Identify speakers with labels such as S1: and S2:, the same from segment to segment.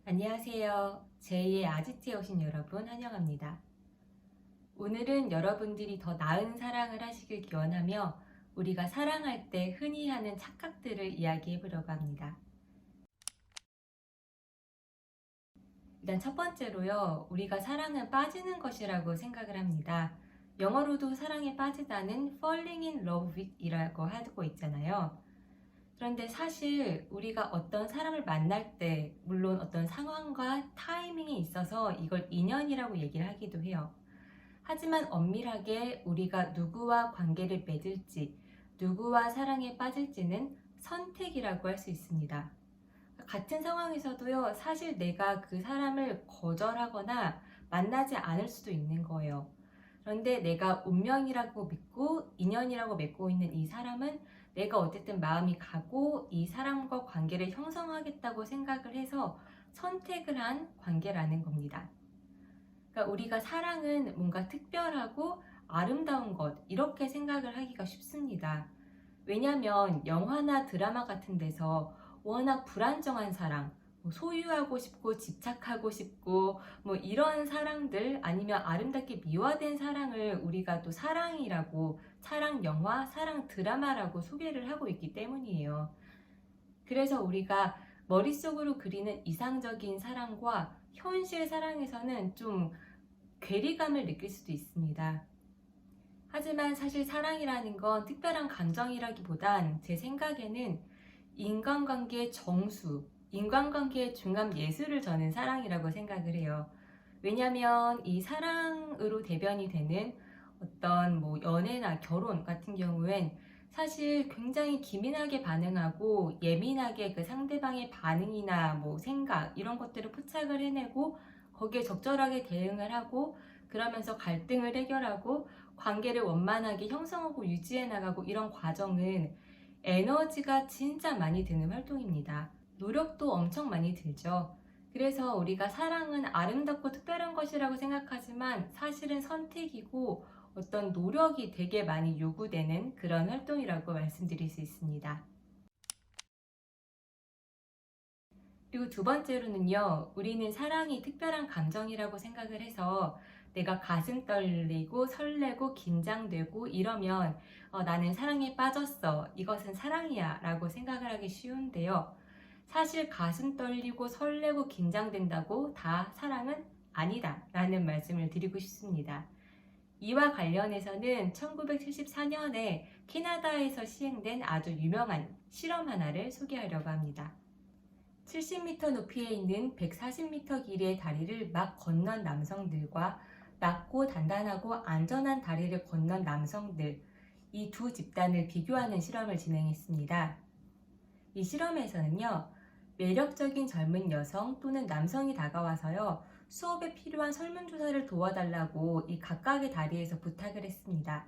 S1: 안녕하세요. 제2의 아지트에 오신 여러분 환영합니다. 오늘은 여러분들이 더 나은 사랑을 하시길 기원하며 우리가 사랑할 때 흔히 하는 착각들을 이야기해 보려고 합니다. 일단 첫 번째로요. 우리가 사랑은 빠지는 것이라고 생각을 합니다. 영어로도 사랑에 빠지다는 falling in love with 이라고 하고 있잖아요. 그런데 사실 우리가 어떤 사람을 만날 때 물론 어떤 상황과 타이밍이 있어서 이걸 인연이라고 얘기를 하기도 해요. 하지만 엄밀하게 우리가 누구와 관계를 맺을지, 누구와 사랑에 빠질지는 선택이라고 할 수 있습니다. 같은 상황에서도요, 사실 내가 그 사람을 거절하거나 만나지 않을 수도 있는 거예요. 그런데 내가 운명이라고 믿고 인연이라고 맺고 있는 이 사람은 내가 어쨌든 마음이 가고 이 사람과 관계를 형성하겠다고 생각을 해서 선택을 한 관계라는 겁니다. 그러니까 우리가 사랑은 뭔가 특별하고 아름다운 것, 이렇게 생각을 하기가 쉽습니다. 왜냐하면 영화나 드라마 같은 데서 워낙 불안정한 사랑, 소유하고 싶고 집착하고 싶고 이런 사랑들 아니면 아름답게 미화된 사랑을 우리가 또 사랑이라고 사랑 영화, 사랑 드라마라고 소개를 하고 있기 때문이에요. 그래서 우리가 머릿속으로 그리는 이상적인 사랑과 현실 사랑에서는 좀 괴리감을 느낄 수도 있습니다. 하지만 사실 사랑이라는 건 특별한 감정이라기보단 제 생각에는 인간관계의 정수, 인간관계의 중간 예술을 저는 사랑이라고 생각을 해요. 왜냐하면 이 사랑으로 대변이 되는 어떤 연애나 결혼 같은 경우엔 사실 굉장히 기민하게 반응하고 예민하게 그 상대방의 반응이나 생각 이런 것들을 포착을 해내고 거기에 적절하게 대응을 하고 그러면서 갈등을 해결하고 관계를 원만하게 형성하고 유지해 나가고 이런 과정은 에너지가 진짜 많이 드는 활동입니다. 노력도 엄청 많이 들죠. 그래서 우리가 사랑은 아름답고 특별한 것이라고 생각하지만 사실은 선택이고 어떤 노력이 되게 많이 요구되는 그런 활동이라고 말씀드릴 수 있습니다. 그리고 두 번째로는요, 우리는 사랑이 특별한 감정이라고 생각을 해서 내가 가슴 떨리고 설레고 긴장되고 이러면 나는 사랑에 빠졌어. 이것은 사랑이야. 라고 생각을 하기 쉬운데요. 사실 가슴 떨리고 설레고 긴장된다고 다 사랑은 아니다. 라는 말씀을 드리고 싶습니다. 이와 관련해서는 1974년에 캐나다에서 시행된 아주 유명한 실험 하나를 소개하려고 합니다. 70m 높이에 있는 140m 길이의 다리를 막 건넌 남성들과 낮고 단단하고 안전한 다리를 건넌 남성들, 이 두 집단을 비교하는 실험을 진행했습니다. 이 실험에서는요, 매력적인 젊은 여성 또는 남성이 다가와서요, 수업에 필요한 설문조사를 도와달라고 이 각각의 다리에서 부탁을 했습니다.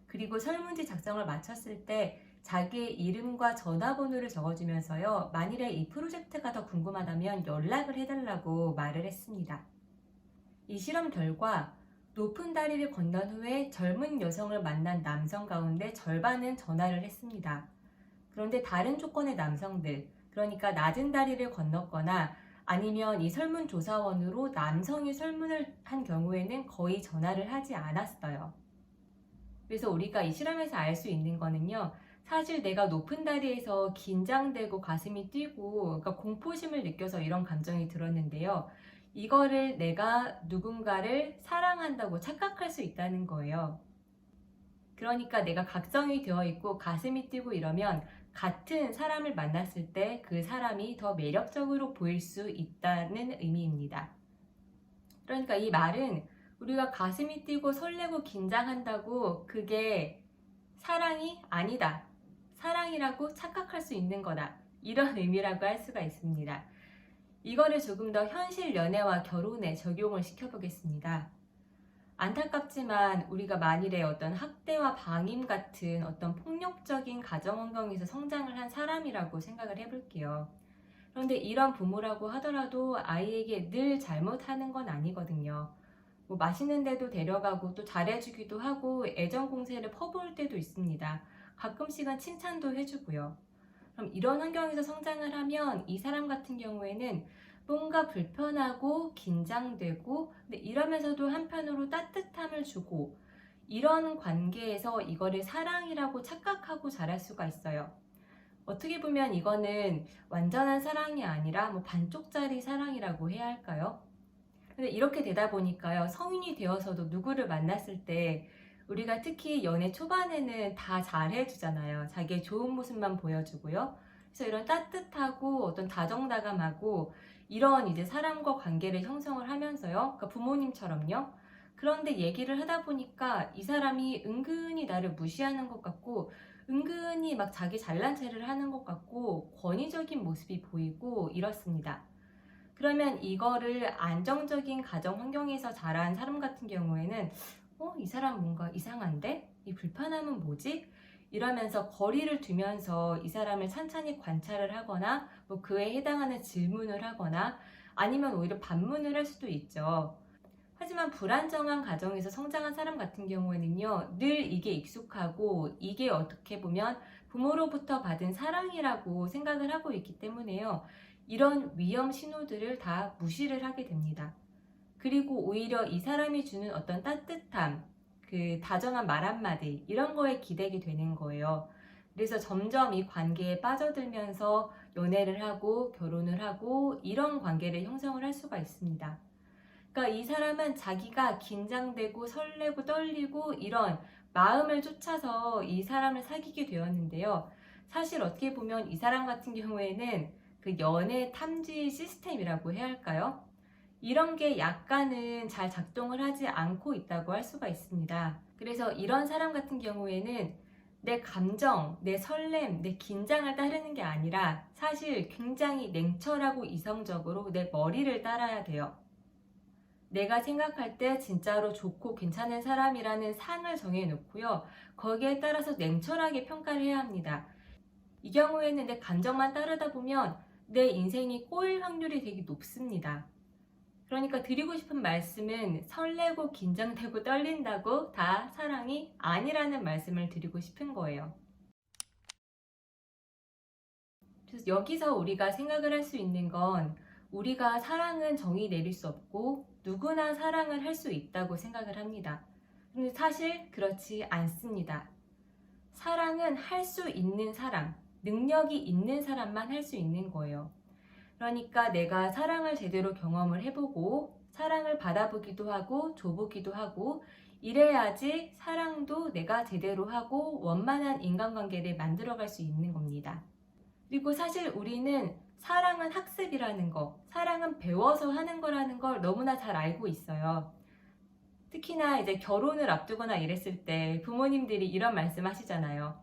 S1: 그리고 설문지 작성을 마쳤을 때 자기의 이름과 전화번호를 적어주면서요, 만일에 이 프로젝트가 더 궁금하다면 연락을 해달라고 말을 했습니다. 이 실험 결과 높은 다리를 건넌 후에 젊은 여성을 만난 남성 가운데 절반은 전화를 했습니다. 그런데 다른 조건의 남성들, 그러니까 낮은 다리를 건넜거나 아니면 이 설문조사원으로 남성이 설문을 한 경우에는 거의 전화를 하지 않았어요. 그래서 우리가 이 실험에서 알 수 있는 거는요, 사실 내가 높은 다리에서 긴장되고 가슴이 뛰고 그러니까 공포심을 느껴서 이런 감정이 들었는데요. 이거를 내가 누군가를 사랑한다고 착각할 수 있다는 거예요. 그러니까 내가 각성이 되어 있고 가슴이 뛰고 이러면 같은 사람을 만났을 때 그 사람이 더 매력적으로 보일 수 있다는 의미입니다. 그러니까 이 말은 우리가 가슴이 뛰고 설레고 긴장한다고 그게 사랑이 아니다. 사랑이라고 착각할 수 있는 거다. 이런 의미라고 할 수가 있습니다. 이거를 조금 더 현실 연애와 결혼에 적용을 시켜보겠습니다. 안타깝지만 우리가 만일에 어떤 학대와 방임 같은 어떤 폭력적인 가정 환경에서 성장을 한 사람이라고 생각을 해볼게요. 그런데 이런 부모라고 하더라도 아이에게 늘 잘못하는 건 아니거든요. 맛있는 데도 데려가고 또 잘해주기도 하고 애정 공세를 퍼부을 때도 있습니다. 가끔씩은 칭찬도 해주고요. 그럼 이런 환경에서 성장을 하면 이 사람 같은 경우에는 뭔가 불편하고 긴장되고 근데 이러면서도 한편으로 따뜻함을 주고 이런 관계에서 이거를 사랑이라고 착각하고 자랄 수가 있어요. 어떻게 보면 이거는 완전한 사랑이 아니라 뭐 반쪽짜리 사랑이라고 해야 할까요? 근데 이렇게 되다 보니까요, 성인이 되어서도 누구를 만났을 때 우리가 특히 연애 초반에는 다 잘해주잖아요. 자기의 좋은 모습만 보여주고요. 그래서 이런 따뜻하고 어떤 다정다감하고 이런 이제 사람과 관계를 형성을 하면서요. 그러니까 부모님처럼요. 그런데 얘기를 하다 보니까 이 사람이 은근히 나를 무시하는 것 같고 은근히 막 자기 잘난 체를 하는 것 같고 권위적인 모습이 보이고 이렇습니다. 그러면 이거를 안정적인 가정 환경에서 자란 사람 같은 경우에는 이 사람 뭔가 이상한데? 이 불편함은 뭐지? 이러면서 거리를 두면서 이 사람을 찬찬히 관찰을 하거나 뭐 그에 해당하는 질문을 하거나 아니면 오히려 반문을 할 수도 있죠. 하지만 불안정한 가정에서 성장한 사람 같은 경우에는요, 늘 이게 익숙하고 이게 어떻게 보면 부모로부터 받은 사랑이라고 생각을 하고 있기 때문에요. 이런 위험 신호들을 다 무시를 하게 됩니다. 그리고 오히려 이 사람이 주는 어떤 따뜻함, 그 다정한 말 한마디, 이런 거에 기대게 되는 거예요. 그래서 점점 이 관계에 빠져들면서 연애를 하고 결혼을 하고 이런 관계를 형성을 할 수가 있습니다. 그러니까 이 사람은 자기가 긴장되고 설레고 떨리고 이런 마음을 쫓아서 이 사람을 사귀게 되었는데요. 사실 어떻게 보면 이 사람 같은 경우에는 그 연애 탐지 시스템이라고 해야 할까요? 이런 게 약간은 잘 작동을 하지 않고 있다고 할 수가 있습니다. 그래서 이런 사람 같은 경우에는 내 감정, 내 설렘, 내 긴장을 따르는 게 아니라 사실 굉장히 냉철하고 이성적으로 내 머리를 따라야 돼요. 내가 생각할 때 진짜로 좋고 괜찮은 사람이라는 상을 정해놓고요. 거기에 따라서 냉철하게 평가를 해야 합니다. 이 경우에는 내 감정만 따르다 보면 내 인생이 꼬일 확률이 되게 높습니다. 그러니까 드리고 싶은 말씀은 설레고 긴장되고 떨린다고 다 사랑이 아니라는 말씀을 드리고 싶은 거예요. 그래서 여기서 우리가 생각을 할 수 있는 건 우리가 사랑은 정의 내릴 수 없고 누구나 사랑을 할 수 있다고 생각을 합니다. 근데 사실 그렇지 않습니다. 사랑은 할 수 있는 사람, 능력이 있는 사람만 할 수 있는 거예요. 그러니까 내가 사랑을 제대로 경험을 해보고 사랑을 받아보기도 하고 줘보기도 하고 이래야지 사랑도 내가 제대로 하고 원만한 인간관계를 만들어갈 수 있는 겁니다. 그리고 사실 우리는 사랑은 학습이라는 거, 사랑은 배워서 하는 거라는 걸 너무나 잘 알고 있어요. 특히나 이제 결혼을 앞두거나 이랬을 때 부모님들이 이런 말씀 하시잖아요.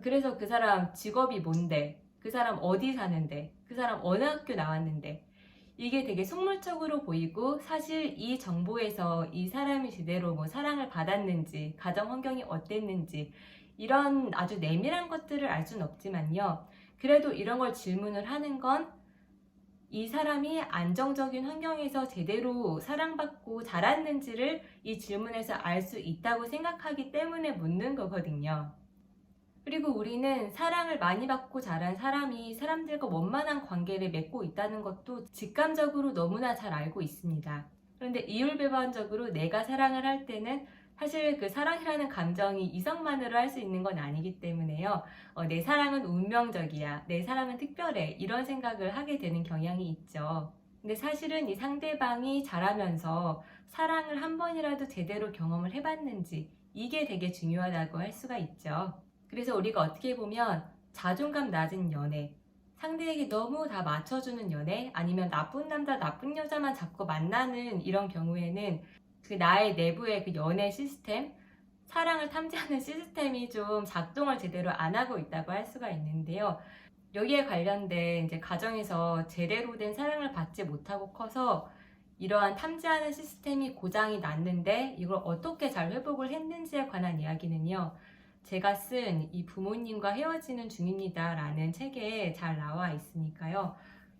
S1: 그래서 그 사람 직업이 뭔데? 그 사람 어디 사는데? 그 사람 어느 학교 나왔는데? 이게 되게 속물적으로 보이고 사실 이 정보에서 이 사람이 제대로 뭐 사랑을 받았는지, 가정 환경이 어땠는지 이런 아주 내밀한 것들을 알 수는 없지만요. 그래도 이런 걸 질문을 하는 건 이 사람이 안정적인 환경에서 제대로 사랑받고 자랐는지를 이 질문에서 알 수 있다고 생각하기 때문에 묻는 거거든요. 그리고 우리는 사랑을 많이 받고 자란 사람이 사람들과 원만한 관계를 맺고 있다는 것도 직감적으로 너무나 잘 알고 있습니다. 그런데 이율배반적으로 내가 사랑을 할 때는 사실 그 사랑이라는 감정이 이성만으로 할 수 있는 건 아니기 때문에요. 내 사랑은 운명적이야. 내 사랑은 특별해. 이런 생각을 하게 되는 경향이 있죠. 근데 사실은 이 상대방이 자라면서 사랑을 한 번이라도 제대로 경험을 해봤는지 이게 되게 중요하다고 할 수가 있죠. 그래서 우리가 어떻게 보면 자존감 낮은 연애, 상대에게 너무 다 맞춰주는 연애, 아니면 나쁜 남자, 나쁜 여자만 자꾸 만나는 이런 경우에는 그 나의 내부의 그 연애 시스템, 사랑을 탐지하는 시스템이 좀 작동을 제대로 안 하고 있다고 할 수가 있는데요. 여기에 관련된 이제 가정에서 제대로 된 사랑을 받지 못하고 커서 이러한 탐지하는 시스템이 고장이 났는데 이걸 어떻게 잘 회복을 했는지에 관한 이야기는요. 제가 쓴 이 부모님과 헤어지는 중입니다 라는 책에 잘 나와 있으니까요.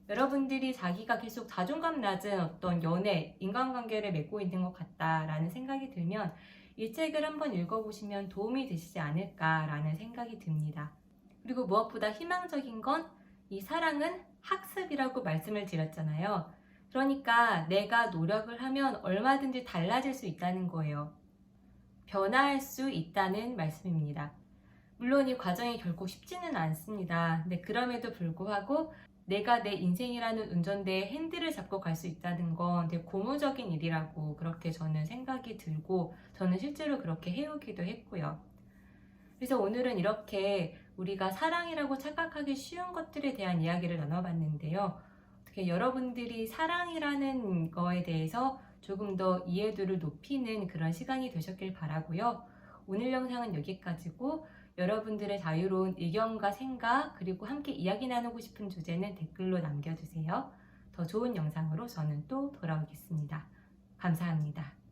S1: 여러분들이 자기가 계속 자존감 낮은 어떤 연애, 인간관계를 맺고 있는 것 같다라는 생각이 들면 이 책을 한번 읽어보시면 도움이 되시지 않을까라는 생각이 듭니다. 그리고 무엇보다 희망적인 건 이 사랑은 학습이라고 말씀을 드렸잖아요. 그러니까 내가 노력을 하면 얼마든지 달라질 수 있다는 거예요. 변화할 수 있다는 말씀입니다. 물론 이 과정이 결코 쉽지는 않습니다. 근데 그럼에도 불구하고 내가 내 인생이라는 운전대에 핸들을 잡고 갈 수 있다는 건 되게 고무적인 일이라고 그렇게 저는 생각이 들고 저는 실제로 그렇게 해오기도 했고요. 그래서 오늘은 이렇게 우리가 사랑이라고 착각하기 쉬운 것들에 대한 이야기를 나눠봤는데요. 어떻게 여러분들이 사랑이라는 거에 대해서 조금 더 이해도를 높이는 그런 시간이 되셨길 바라고요. 오늘 영상은 여기까지고 여러분들의 자유로운 의견과 생각 그리고 함께 이야기 나누고 싶은 주제는 댓글로 남겨주세요. 더 좋은 영상으로 저는 또 돌아오겠습니다. 감사합니다.